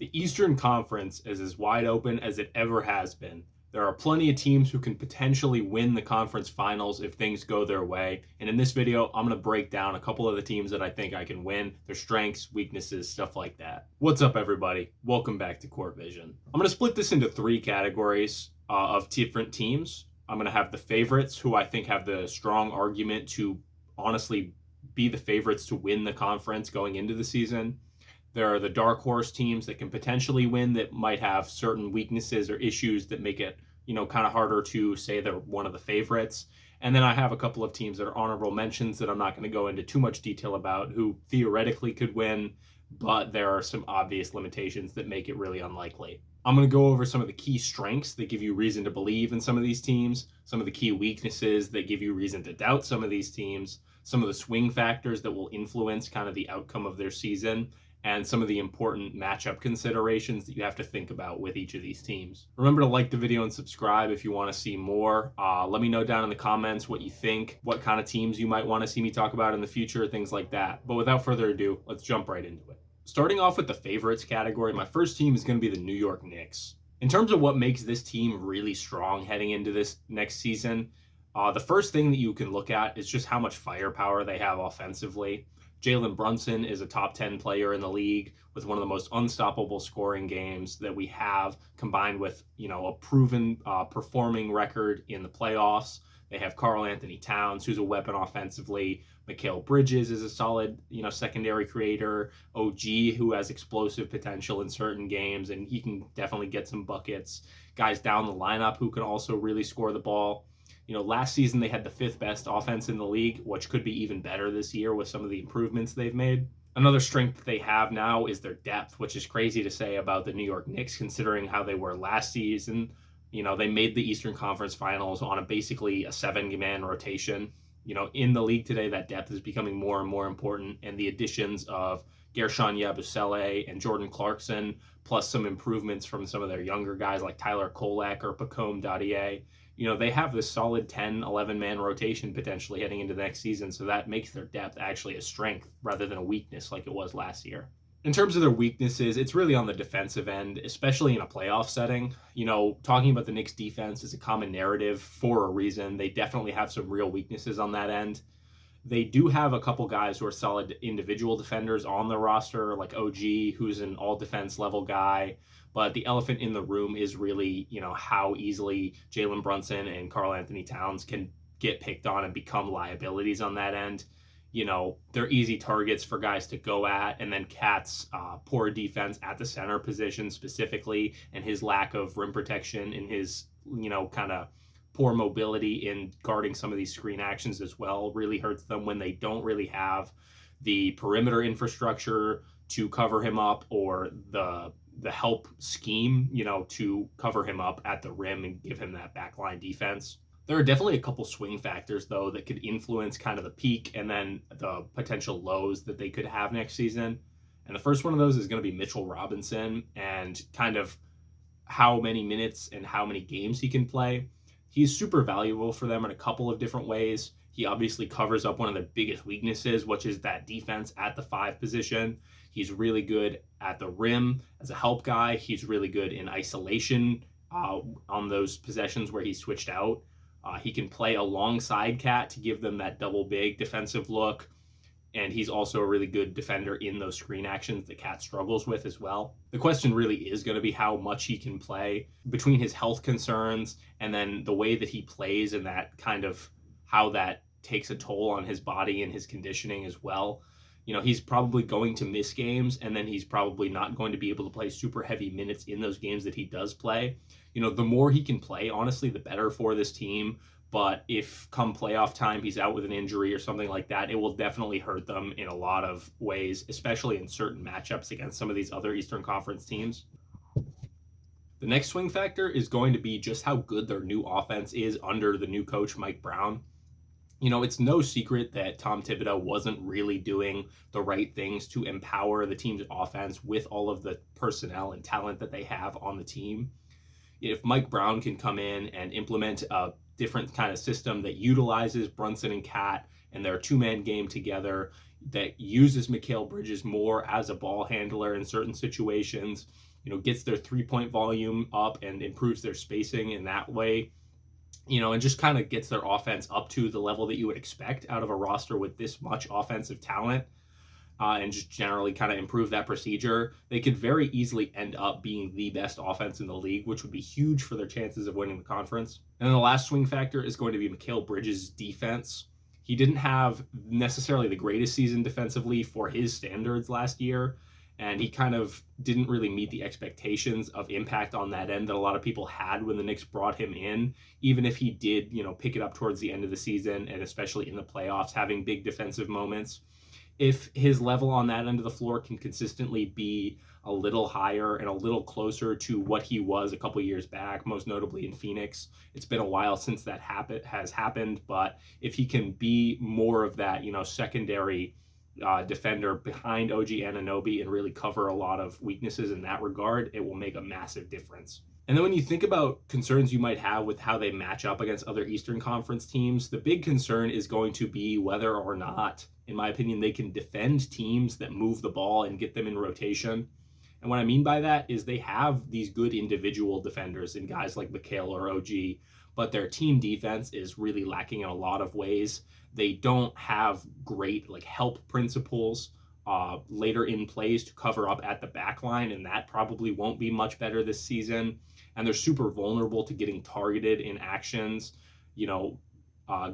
The Eastern Conference is as wide open as it ever has been. There are plenty of teams who can potentially win the conference finals if things go their way. And in this video, I'm going to break down a couple of the teams that I think I can win, their strengths, weaknesses, stuff like that. What's up, everybody? Welcome back to Court Vision. I'm going to split this into three categories of different teams. I'm going to have the favorites, who I think have the strong argument to honestly be the favorites to win the conference going into the season. There are the dark horse teams that can potentially win that might have certain weaknesses or issues that make it, kind of harder to say they're one of the favorites. And then I have a couple of teams that are honorable mentions that I'm not going to go into too much detail about who theoretically could win, but there are some obvious limitations that make it really unlikely. I'm going to go over some of the key strengths that give you reason to believe in some of these teams, some of the key weaknesses that give you reason to doubt some of these teams, some of the swing factors that will influence kind of the outcome of their season, and some of the important matchup considerations that you have to think about with each of these teams. Remember to like the video and subscribe if you want to see more. Let me know down in the comments what you think, what kind of teams you might want to see me talk about in the future, things like that. But without further ado, let's jump right into it. Starting off with the favorites category, my first team is going to be the New York Knicks. In terms of what makes this team really strong heading into this next season, the first thing that you can look at is just how much firepower they have offensively. Jalen Brunson is a top 10 player in the league with one of the most unstoppable scoring games that we have, combined with, a proven performing record in the playoffs. They have Karl Anthony Towns, who's a weapon offensively. Mikal Bridges is a solid, secondary creator. OG, who has explosive potential in certain games, and he can definitely get some buckets. Guys down the lineup who can also really score the ball. Last season they had the fifth best offense in the league, which could be even better this year with some of the improvements they've made. Another strength they have now is their depth, which is crazy to say about the New York Knicks considering how they were last season. They made the Eastern Conference Finals on basically a 7-man rotation. In the league today, that depth is becoming more and more important, and the additions of Guerschon Yabusele and Jordan Clarkson, plus some improvements from some of their younger guys like Tyler Kolek or Pacome Dadier, they have this solid 10, 11-man rotation potentially heading into the next season, so that makes their depth actually a strength rather than a weakness like it was last year. In terms of their weaknesses, it's really on the defensive end, especially in a playoff setting. Talking about the Knicks defense is a common narrative for a reason. They definitely have some real weaknesses on that end. They do have a couple guys who are solid individual defenders on the roster, like OG, who's an all-defense level guy. But the elephant in the room is really, how easily Jalen Brunson and Karl Anthony Towns can get picked on and become liabilities on that end. They're easy targets for guys to go at, and then Cat's poor defense at the center position specifically, and his lack of rim protection and his, kind of poor mobility in guarding some of these screen actions as well really hurts them when they don't really have the perimeter infrastructure to cover him up, or the help scheme, to cover him up at the rim and give him that backline defense. There are definitely a couple swing factors, though, that could influence kind of the peak and then the potential lows that they could have next season. And the first one of those is going to be Mitchell Robinson and kind of how many minutes and how many games he can play. He's super valuable for them in a couple of different ways. He obviously covers up one of their biggest weaknesses, which is that defense at the 5 position. He's really good at the rim as a help guy. He's really good in isolation on those possessions where he switched out. He can play alongside Cat to give them that double big defensive look. And he's also a really good defender in those screen actions that Cat struggles with as well. The question really is going to be how much he can play between his health concerns and then the way that he plays, and that kind of how that takes a toll on his body and his conditioning as well. He's probably going to miss games, and then he's probably not going to be able to play super heavy minutes in those games that he does play. The more he can play, honestly, the better for this team. But if come playoff time he's out with an injury or something like that, it will definitely hurt them in a lot of ways, especially in certain matchups against some of these other Eastern Conference teams. The next swing factor is going to be just how good their new offense is under the new coach, Mike Brown. It's no secret that Tom Thibodeau wasn't really doing the right things to empower the team's offense with all of the personnel and talent that they have on the team. If Mike Brown can come in and implement a different kind of system that utilizes Brunson and Cat and their 2-man game together, that uses Mikal Bridges more as a ball handler in certain situations, gets their 3-point volume up and improves their spacing in that way, and just kind of gets their offense up to the level that you would expect out of a roster with this much offensive talent, and just generally kind of improve that procedure, they could very easily end up being the best offense in the league, which would be huge for their chances of winning the conference. And then the last swing factor is going to be Mikal Bridges' defense. He didn't have necessarily the greatest season defensively for his standards last year, and he kind of didn't really meet the expectations of impact on that end that a lot of people had when the Knicks brought him in, even if he did, pick it up towards the end of the season and especially in the playoffs, having big defensive moments. If his level on that end of the floor can consistently be a little higher and a little closer to what he was a couple years back, most notably in Phoenix. It's been a while since that has happened, but if he can be more of that, secondary defender behind OG Anunoby and really cover a lot of weaknesses in that regard, it will make a massive difference. And then when you think about concerns you might have with how they match up against other Eastern Conference teams, the big concern is going to be whether or not, in my opinion, they can defend teams that move the ball and get them in rotation. And what I mean by that is they have these good individual defenders in guys like Mikal or OG, but their team defense is really lacking in a lot of ways. They don't have great help principles later in plays to cover up at the back line, and that probably won't be much better this season. And they're super vulnerable to getting targeted in actions,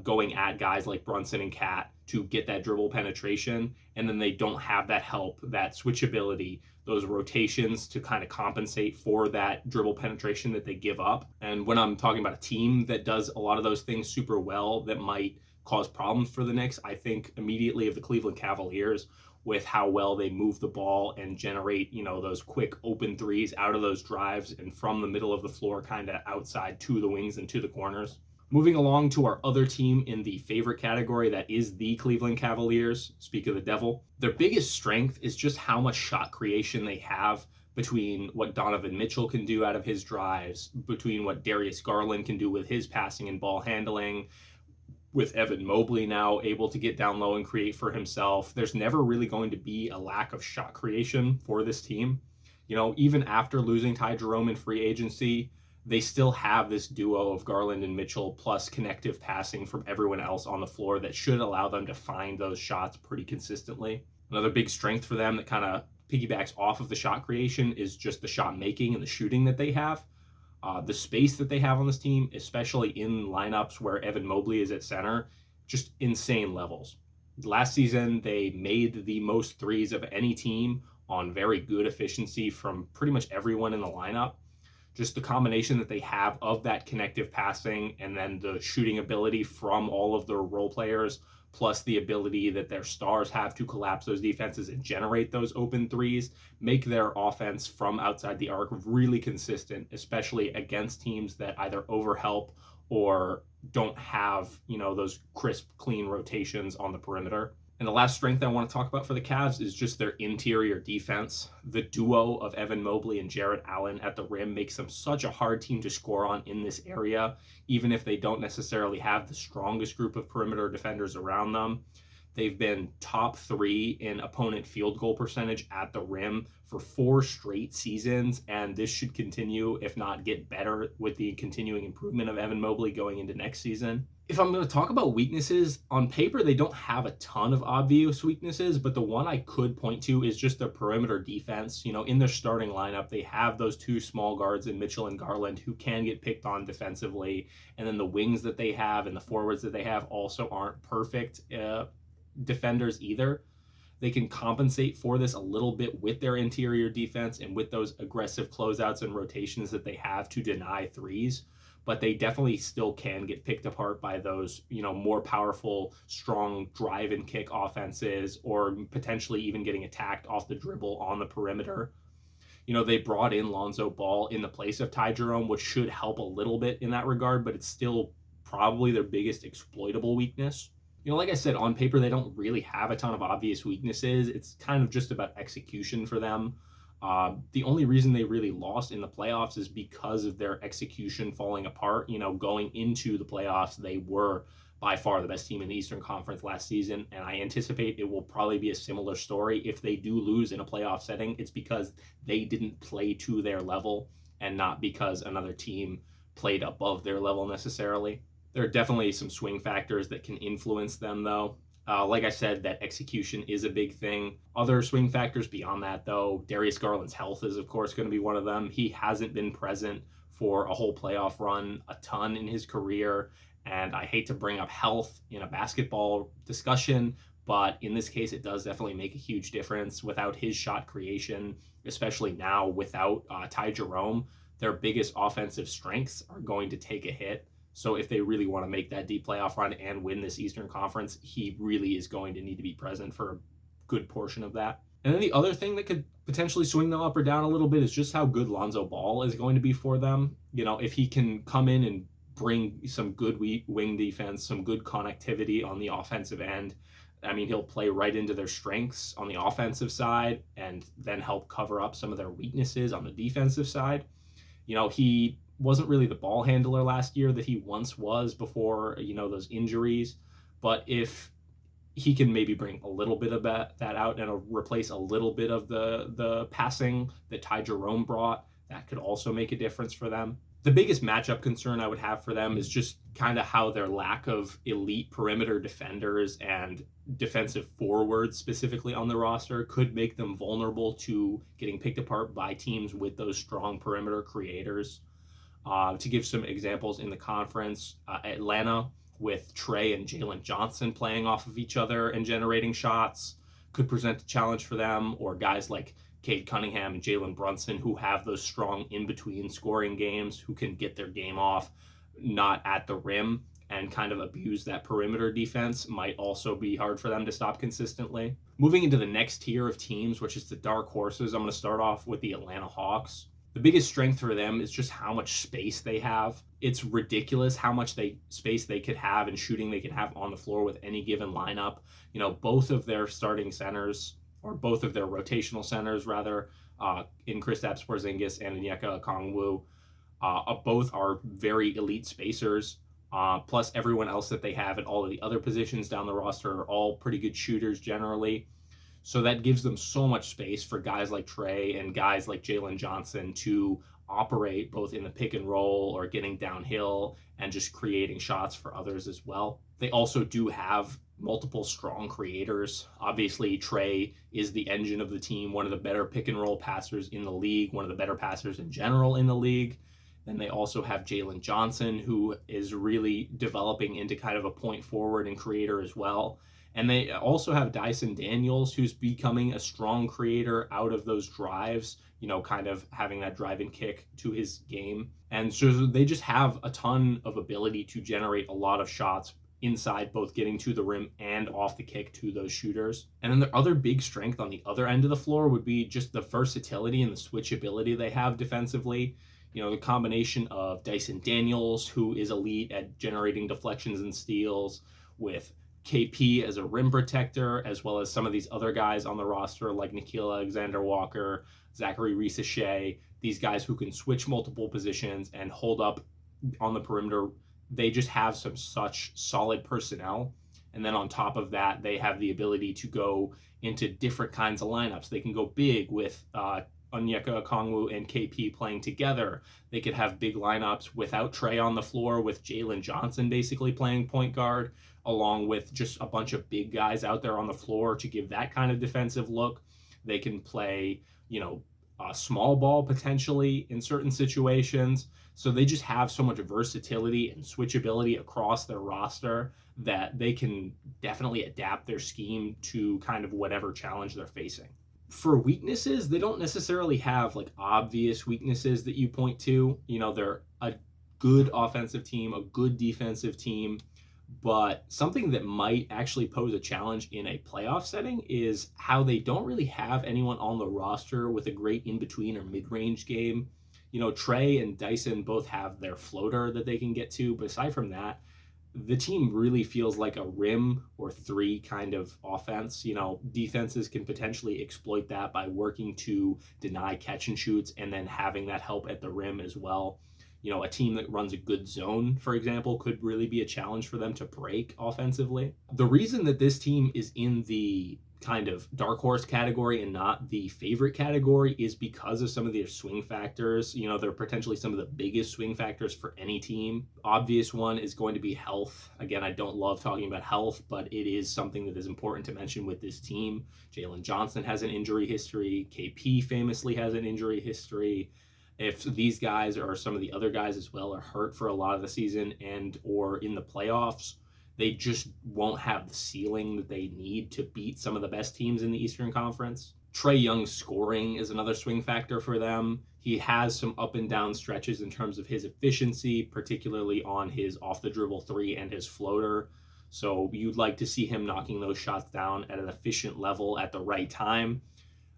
going at guys like Brunson and Cat to get that dribble penetration, and then they don't have that help, that switchability, those rotations to kind of compensate for that dribble penetration that they give up. And when I'm talking about a team that does a lot of those things super well that might cause problems for the Knicks, I think immediately of the Cleveland Cavaliers, with how well they move the ball and generate, those quick open threes out of those drives and from the middle of the floor, kind of outside to the wings and to the corners. Moving along to our other team in the favorite category, that is the Cleveland Cavaliers. Speak of the devil. Their biggest strength is just how much shot creation they have between what Donovan Mitchell can do out of his drives, between what Darius Garland can do with his passing and ball handling, with Evan Mobley now able to get down low and create for himself. There's never really going to be a lack of shot creation for this team. Even after losing Ty Jerome in free agency, they still have this duo of Garland and Mitchell plus connective passing from everyone else on the floor that should allow them to find those shots pretty consistently. Another big strength for them that kind of piggybacks off of the shot creation is just the shot making and the shooting that they have. The space that they have on this team, especially in lineups where Evan Mobley is at center, just insane levels. Last season, they made the most threes of any team on very good efficiency from pretty much everyone in the lineup. Just the combination that they have of that connective passing and then the shooting ability from all of their role players, plus the ability that their stars have to collapse those defenses and generate those open threes, make their offense from outside the arc really consistent, especially against teams that either overhelp or don't have, those crisp, clean rotations on the perimeter. And the last strength I want to talk about for the Cavs is just their interior defense. The duo of Evan Mobley and Jarrett Allen at the rim makes them such a hard team to score on in this area, even if they don't necessarily have the strongest group of perimeter defenders around them. They've been top 3 in opponent field goal percentage at the rim for 4 straight seasons, and this should continue, if not get better, with the continuing improvement of Evan Mobley going into next season. If I'm going to talk about weaknesses, on paper they don't have a ton of obvious weaknesses, but the one I could point to is just their perimeter defense. In their starting lineup, they have those 2 small guards in Mitchell and Garland who can get picked on defensively, and then the wings that they have and the forwards that they have also aren't perfect defenders either. They can compensate for this a little bit with their interior defense and with those aggressive closeouts and rotations that they have to deny threes, but they definitely still can get picked apart by those, more powerful, strong drive and kick offenses, or potentially even getting attacked off the dribble on the perimeter. They brought in Lonzo Ball in the place of Ty Jerome, which should help a little bit in that regard, but it's still probably their biggest exploitable weakness. Like I said, on paper, they don't really have a ton of obvious weaknesses. It's kind of just about execution for them. The only reason they really lost in the playoffs is because of their execution falling apart. Going into the playoffs, they were by far the best team in the Eastern Conference last season, and I anticipate it will probably be a similar story. If they do lose in a playoff setting, it's because they didn't play to their level and not because another team played above their level necessarily. There are definitely some swing factors that can influence them, though. Like I said, that execution is a big thing. Other swing factors beyond that, though, Darius Garland's health is, of course, going to be one of them. He hasn't been present for a whole playoff run a ton in his career, and I hate to bring up health in a basketball discussion, but in this case, it does definitely make a huge difference. Without his shot creation, especially now without Ty Jerome, their biggest offensive strengths are going to take a hit. So if they really want to make that deep playoff run and win this Eastern Conference, he really is going to need to be present for a good portion of that. And then the other thing that could potentially swing them up or down a little bit is just how good Lonzo Ball is going to be for them. You know, if he can come in and bring some good wing defense, some good connectivity on the offensive end, I mean, he'll play right into their strengths on the offensive side and then help cover up some of their weaknesses on the defensive side. You know, he wasn't really the ball handler last year that he once was before, you know, those injuries. But if he can maybe bring a little bit of that out and replace a little bit of the passing that Ty Jerome brought, that could also make a difference for them. The biggest matchup concern I would have for them is just kind of how their lack of elite perimeter defenders and defensive forwards specifically on the roster could make them vulnerable to getting picked apart by teams with those strong perimeter creators. To give some examples in the conference, Atlanta with Trey and Jalen Johnson playing off of each other and generating shots could present a challenge for them, or guys like Cade Cunningham and Jalen Brunson who have those strong in-between scoring games, who can get their game off not at the rim and kind of abuse that perimeter defense, might also be hard for them to stop consistently. Moving into the next tier of teams, which is the dark horses, I'm going to start off with the Atlanta Hawks. The biggest strength for them is just how much space they have. It's ridiculous how much space they could have and shooting they could have on the floor with any given lineup. You know, both of their starting centers, or both of their rotational centers rather, in Kristaps Porzingis and Onyeka Okongwu, both are very elite spacers. Plus everyone else that they have at all of the other positions down the roster are all pretty good shooters generally. So that gives them so much space for guys like Trey and guys like Jalen Johnson to operate both in the pick and roll or getting downhill and just creating shots for others as well. They also do have multiple strong creators. Obviously, Trey is the engine of the team, one of the better pick and roll passers in the league, one of the better passers in general in the league. Then they also have Jalen Johnson, who is really developing into kind of a point forward and creator as well. And they also have Dyson Daniels, who's becoming a strong creator out of those drives, you know, kind of having that drive and kick to his game. And so they just have a ton of ability to generate a lot of shots inside, both getting to the rim and off the kick to those shooters. And then their other big strength on the other end of the floor would be just the versatility and the switchability they have defensively. You know, the combination of Dyson Daniels, who is elite at generating deflections and steals, with KP as a rim protector, as well as some of these other guys on the roster like Nickeil Alexander-Walker, Zachary Reese-Shea, these guys who can switch multiple positions and hold up on the perimeter. They just have such solid personnel. And then on top of that, they have the ability to go into different kinds of lineups. They can go big with Onyeka Okongwu and KP playing together. They could have big lineups without Trey on the floor, with Jalen Johnson basically playing point guard, along with just a bunch of big guys out there on the floor to give that kind of defensive look. They can play, you know, small ball potentially in certain situations. So they just have so much versatility and switchability across their roster that they can definitely adapt their scheme to kind of whatever challenge they're facing. For weaknesses, they don't necessarily have like obvious weaknesses that you point to. You know, they're a good offensive team, a good defensive team, but something that might actually pose a challenge in a playoff setting is how they don't really have anyone on the roster with a great in-between or mid-range game. You know, Trey and Dyson both have their floater that they can get to, but aside from that, the team really feels like a rim or three kind of offense. You know, defenses can potentially exploit that by working to deny catch and shoots and then having that help at the rim as well. A team that runs a good zone, for example, could really be a challenge for them to break offensively. The reason that this team is in the kind of dark horse category and not the favorite category is because of some of their swing factors. They're potentially some of the biggest swing factors for any team. Obvious one is going to be health. Again, I don't love talking about health, but it is something that is important to mention with this team. Jalen Johnson has an injury history. KP famously has an injury history. If these guys or some of the other guys as well are hurt for a lot of the season and or in the playoffs, they just won't have the ceiling that they need to beat some of the best teams in the Eastern Conference. Trae Young's scoring is another swing factor for them. He has some up and down stretches in terms of his efficiency, particularly on his off the dribble three and his floater. So you'd like to see him knocking those shots down at an efficient level at the right time,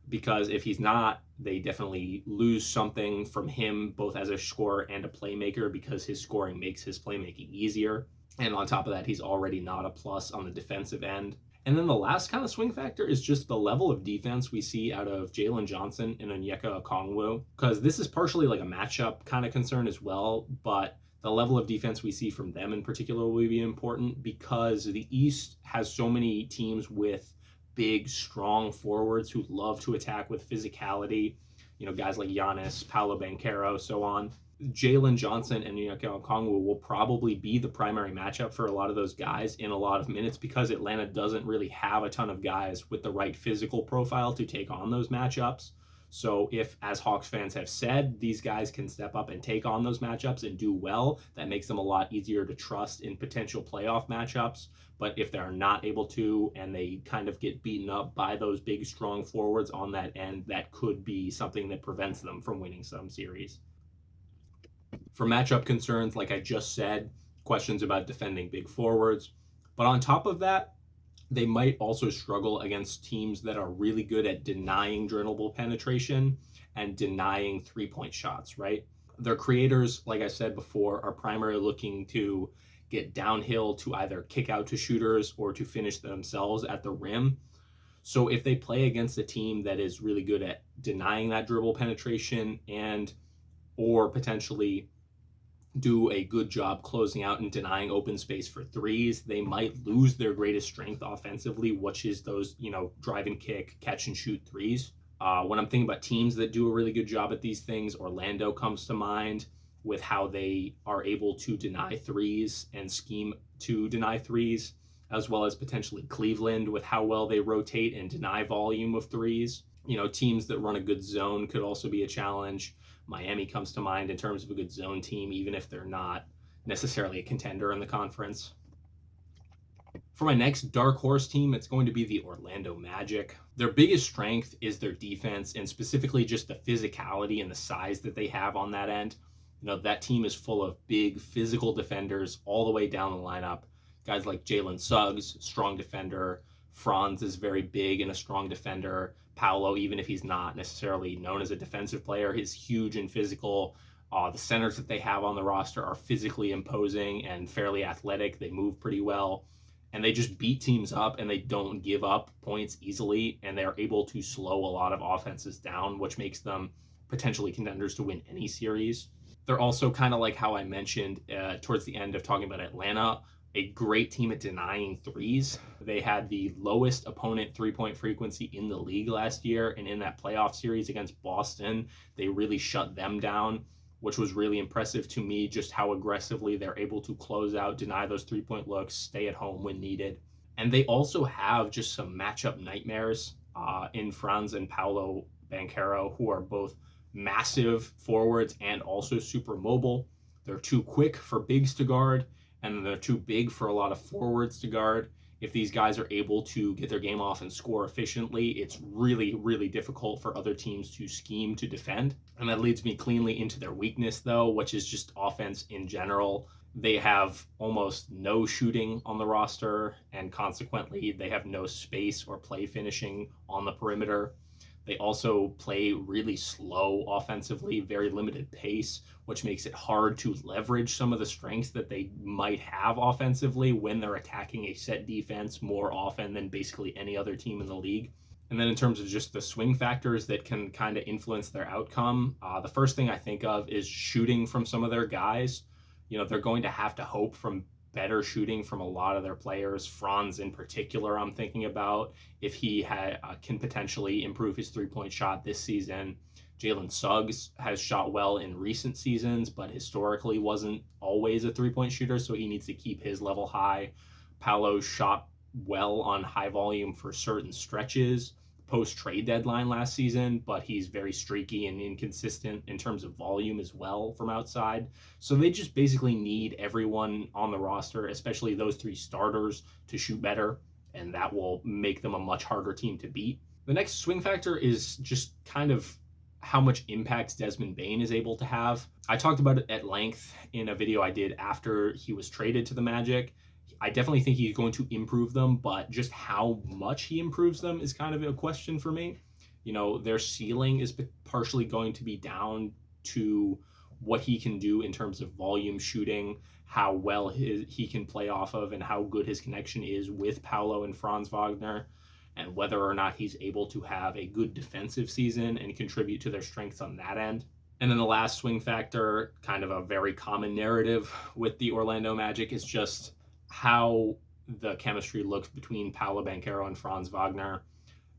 because if he's not, they definitely lose something from him both as a scorer and a playmaker, because his scoring makes his playmaking easier. And on top of that, he's already not a plus on the defensive end. And then the last kind of swing factor is just the level of defense we see out of Jalen Johnson and Onyeka Okongwu, because this is partially like a matchup kind of concern as well, but the level of defense we see from them in particular will be important because the East has so many teams with big, strong forwards who love to attack with physicality, guys like Giannis, Paolo Banchero, so on. Jalen Johnson and Onyeka Okongwu will probably be the primary matchup for a lot of those guys in a lot of minutes, because Atlanta doesn't really have a ton of guys with the right physical profile to take on those matchups. So if, as Hawks fans have said, these guys can step up and take on those matchups and do well, that makes them a lot easier to trust in potential playoff matchups. But if they're not able to and they kind of get beaten up by those big, strong forwards on that end, that could be something that prevents them from winning some series. For matchup concerns, like I just said, questions about defending big forwards. But on top of that, they might also struggle against teams that are really good at denying dribbble penetration and denying three-point shots, right? Their creators, like I said before, are primarily looking to get downhill to either kick out to shooters or to finish themselves at the rim. So if they play against a team that is really good at denying that dribble penetration and or potentially do a good job closing out and denying open space for threes, they might lose their greatest strength offensively, which is those, drive and kick, catch and shoot threes. When I'm thinking about teams that do a really good job at these things, Orlando comes to mind with how they are able to deny threes and scheme to deny threes, as well as potentially Cleveland with how well they rotate and deny volume of threes. Teams that run a good zone could also be a challenge. Miami comes to mind in terms of a good zone team, even if they're not necessarily a contender in the conference. For my next dark horse team, it's going to be the Orlando Magic. Their biggest strength is their defense, and specifically just the physicality and the size that they have on that end. That team is full of big physical defenders all the way down the lineup. Guys like Jalen Suggs, strong defender. Franz is very big and a strong defender. Paolo, even if he's not necessarily known as a defensive player, is huge and physical. The centers that they have on the roster are physically imposing and fairly athletic. They move pretty well. And they just beat teams up, and they don't give up points easily, and they're able to slow a lot of offenses down, which makes them potentially contenders to win any series. They're also kind of like how I mentioned towards the end of talking about Atlanta, a great team at denying threes. They had the lowest opponent three-point frequency in the league last year, and in that playoff series against Boston, they really shut them down, which was really impressive to me, just how aggressively they're able to close out, deny those three-point looks, stay at home when needed. And they also have just some matchup nightmares in Franz and Paolo Banchero, who are both massive forwards and also super mobile. They're too quick for bigs to guard, and they're too big for a lot of forwards to guard. If these guys are able to get their game off and score efficiently, it's really, really difficult for other teams to scheme to defend. And that leads me cleanly into their weakness, though, which is just offense in general. They have almost no shooting on the roster, and consequently, they have no space or play finishing on the perimeter. They also play really slow offensively, very limited pace, which makes it hard to leverage some of the strengths that they might have offensively when they're attacking a set defense more often than basically any other team in the league. And then in terms of just the swing factors that can kind of influence their outcome, the first thing I think of is shooting from some of their guys. They're going to have to hope from better shooting from a lot of their players. Franz in particular, I'm thinking about if he can potentially improve his three-point shot this season. Jalen Suggs has shot well in recent seasons, but historically wasn't always a three-point shooter, so he needs to keep his level high. Paolo shot well on high volume for certain stretches post trade deadline last season, but he's very streaky and inconsistent in terms of volume as well from outside. So they just basically need everyone on the roster, especially those three starters, to shoot better, and that will make them a much harder team to beat. The next swing factor is just kind of how much impact Desmond Bane is able to have. I talked about it at length in a video I did after he was traded to the Magic. I definitely think he's going to improve them, but just how much he improves them is kind of a question for me. Their ceiling is partially going to be down to what he can do in terms of volume shooting, how well he can play off of, and how good his connection is with Paolo and Franz Wagner, and whether or not he's able to have a good defensive season and contribute to their strengths on that end. And then the last swing factor, kind of a very common narrative with the Orlando Magic, is just how the chemistry looks between Paolo Banchero and Franz Wagner.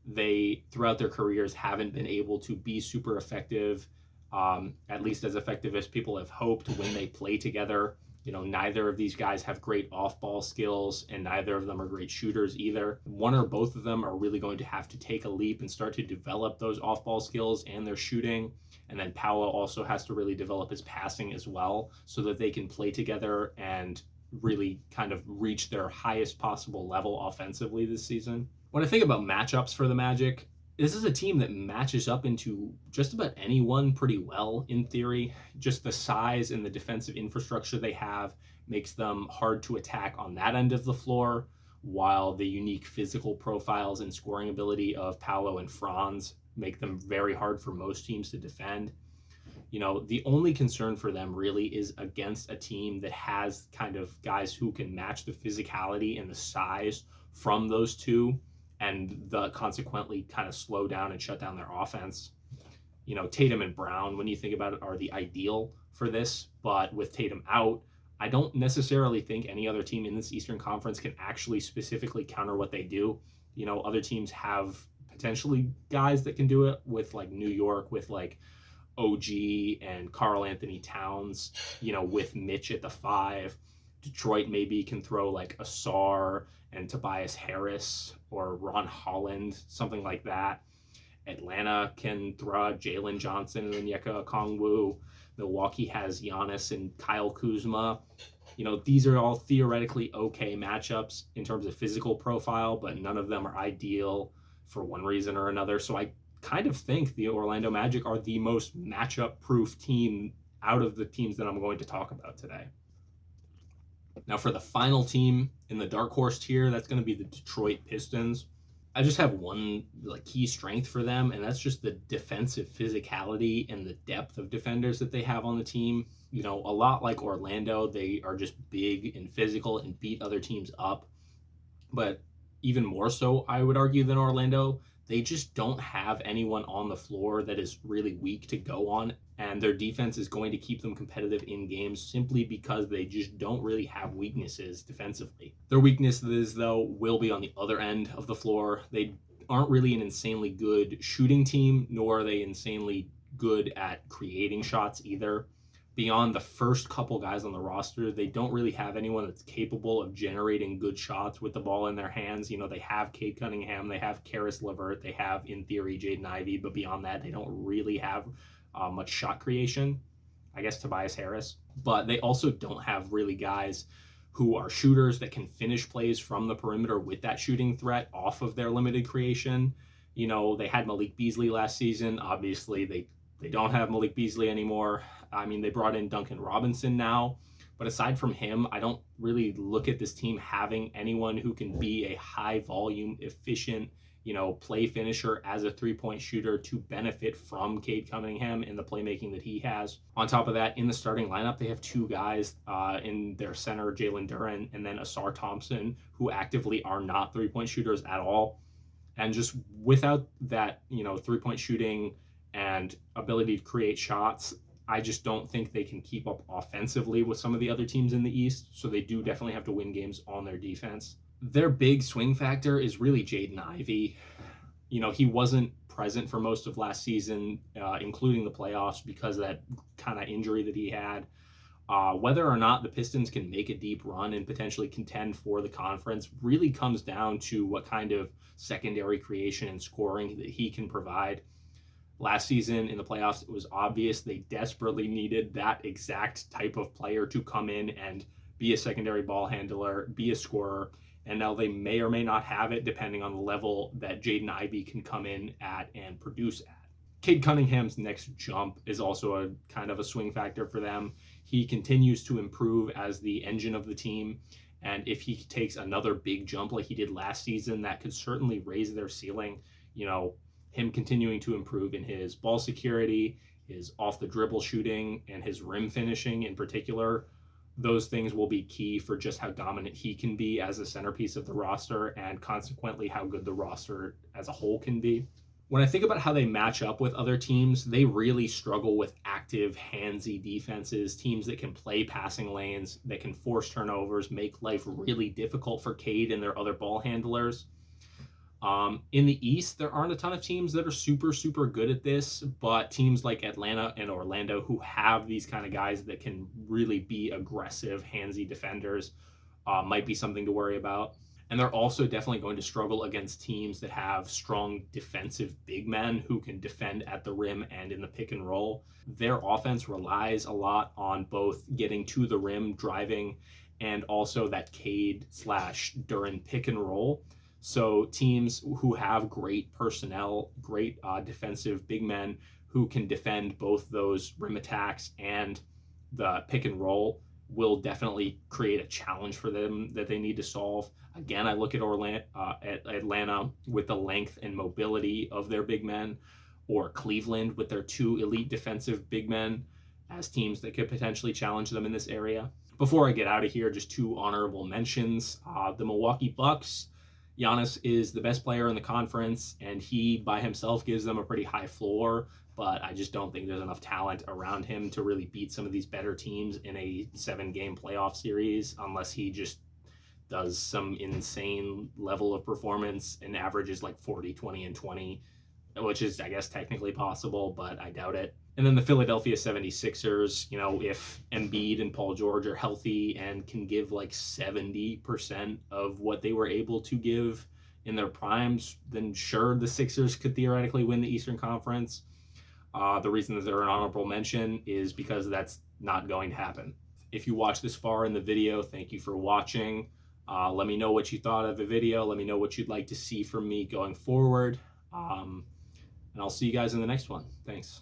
They, throughout their careers, haven't been able to be super effective, at least as effective as people have hoped when they play together. Neither of these guys have great off-ball skills, and neither of them are great shooters either. One or both of them are really going to have to take a leap and start to develop those off-ball skills and their shooting. And then Paolo also has to really develop his passing as well so that they can play together and really kind of reach their highest possible level offensively this season. When I think about matchups for the Magic, this is a team that matches up into just about anyone pretty well in theory. Just the size and the defensive infrastructure they have makes them hard to attack on that end of the floor, while the unique physical profiles and scoring ability of Paolo and Franz make them very hard for most teams to defend. The only concern for them really is against a team that has kind of guys who can match the physicality and the size from those two, and consequently kind of slow down and shut down their offense. Tatum and Brown, when you think about it, are the ideal for this, but with Tatum out, I don't necessarily think any other team in this Eastern Conference can actually specifically counter what they do. Other teams have potentially guys that can do it, with like New York, with like OG and Karl Anthony Towns, with Mitch at the 5. Detroit maybe can throw like Asar and Tobias Harris or Ron Holland, something like that. Atlanta can throw out Jalen Johnson and Onyeka Okongwu. Milwaukee has Giannis and Kyle Kuzma. These are all theoretically okay matchups in terms of physical profile, but none of them are ideal for one reason or another. So I kind of think the Orlando Magic are the most matchup-proof team out of the teams that I'm going to talk about today. Now for the final team in the dark horse tier, that's going to be the Detroit Pistons. I just have one key strength for them, and that's just the defensive physicality and the depth of defenders that they have on the team. A lot like Orlando, they are just big and physical and beat other teams up. But even more so, I would argue, than Orlando, they just don't have anyone on the floor that is really weak to go on, and their defense is going to keep them competitive in games simply because they just don't really have weaknesses defensively. Their weaknesses, though, will be on the other end of the floor. They aren't really an insanely good shooting team, nor are they insanely good at creating shots either. Beyond the first couple guys on the roster, they don't really have anyone that's capable of generating good shots with the ball in their hands. They have Cade Cunningham, they have Karis LeVert, they have, in theory, Jaden Ivey, but beyond that, they don't really have much shot creation. I guess Tobias Harris. But they also don't have really guys who are shooters that can finish plays from the perimeter with that shooting threat off of their limited creation. They had Malik Beasley last season. Obviously, they don't have Malik Beasley anymore. They brought in Duncan Robinson now, but aside from him, I don't really look at this team having anyone who can be a high volume, efficient, play finisher as a three-point shooter to benefit from Cade Cunningham and the playmaking that he has. On top of that, in the starting lineup, they have two guys in their center, Jalen Duren, and then Asar Thompson, who actively are not three-point shooters at all. And just without that, 3-point shooting and ability to create shots, I just don't think they can keep up offensively with some of the other teams in the East. So they do definitely have to win games on their defense. Their big swing factor is really Jaden Ivey. He wasn't present for most of last season, including the playoffs, because of that kind of injury that he had. Whether or not the Pistons can make a deep run and potentially contend for the conference really comes down to what kind of secondary creation and scoring that he can provide. Last season in the playoffs, it was obvious they desperately needed that exact type of player to come in and be a secondary ball handler, be a scorer. And now they may or may not have it, depending on the level that Jaden Ivey can come in at and produce at. Cade Cunningham's next jump is also a kind of a swing factor for them. He continues to improve as the engine of the team. And if he takes another big jump like he did last season, that could certainly raise their ceiling. Him continuing to improve in his ball security, his off the dribble shooting, and his rim finishing in particular. Those things will be key for just how dominant he can be as a centerpiece of the roster, and consequently how good the roster as a whole can be. When I think about how they match up with other teams, they really struggle with active, handsy defenses, teams that can play passing lanes, that can force turnovers, make life really difficult for Cade and their other ball handlers. In the East, there aren't a ton of teams that are super, super good at this, but teams like Atlanta and Orlando, who have these kind of guys that can really be aggressive, handsy defenders, might be something to worry about. And they're also definitely going to struggle against teams that have strong defensive big men who can defend at the rim and in the pick and roll. Their offense relies a lot on both getting to the rim, driving, and also that Cade/Duren pick and roll. So teams who have great personnel, great defensive big men who can defend both those rim attacks and the pick and roll will definitely create a challenge for them that they need to solve. Again, I look at Atlanta with the length and mobility of their big men, or Cleveland with their two elite defensive big men as teams that could potentially challenge them in this area. Before I get out of here, just two honorable mentions. The Milwaukee Bucks. Giannis is the best player in the conference, and he by himself gives them a pretty high floor, but I just don't think there's enough talent around him to really beat some of these better teams in a 7-game playoff series, unless he just does some insane level of performance and averages like 40, 20, and 20, which is, I guess, technically possible, but I doubt it. And then the Philadelphia 76ers, if Embiid and Paul George are healthy and can give like 70% of what they were able to give in their primes, then sure, the Sixers could theoretically win the Eastern Conference. The reason that they're an honorable mention is because that's not going to happen. If you watch this far in the video, thank you for watching. Let me know what you thought of the video. Let me know what you'd like to see from me going forward. And I'll see you guys in the next one. Thanks.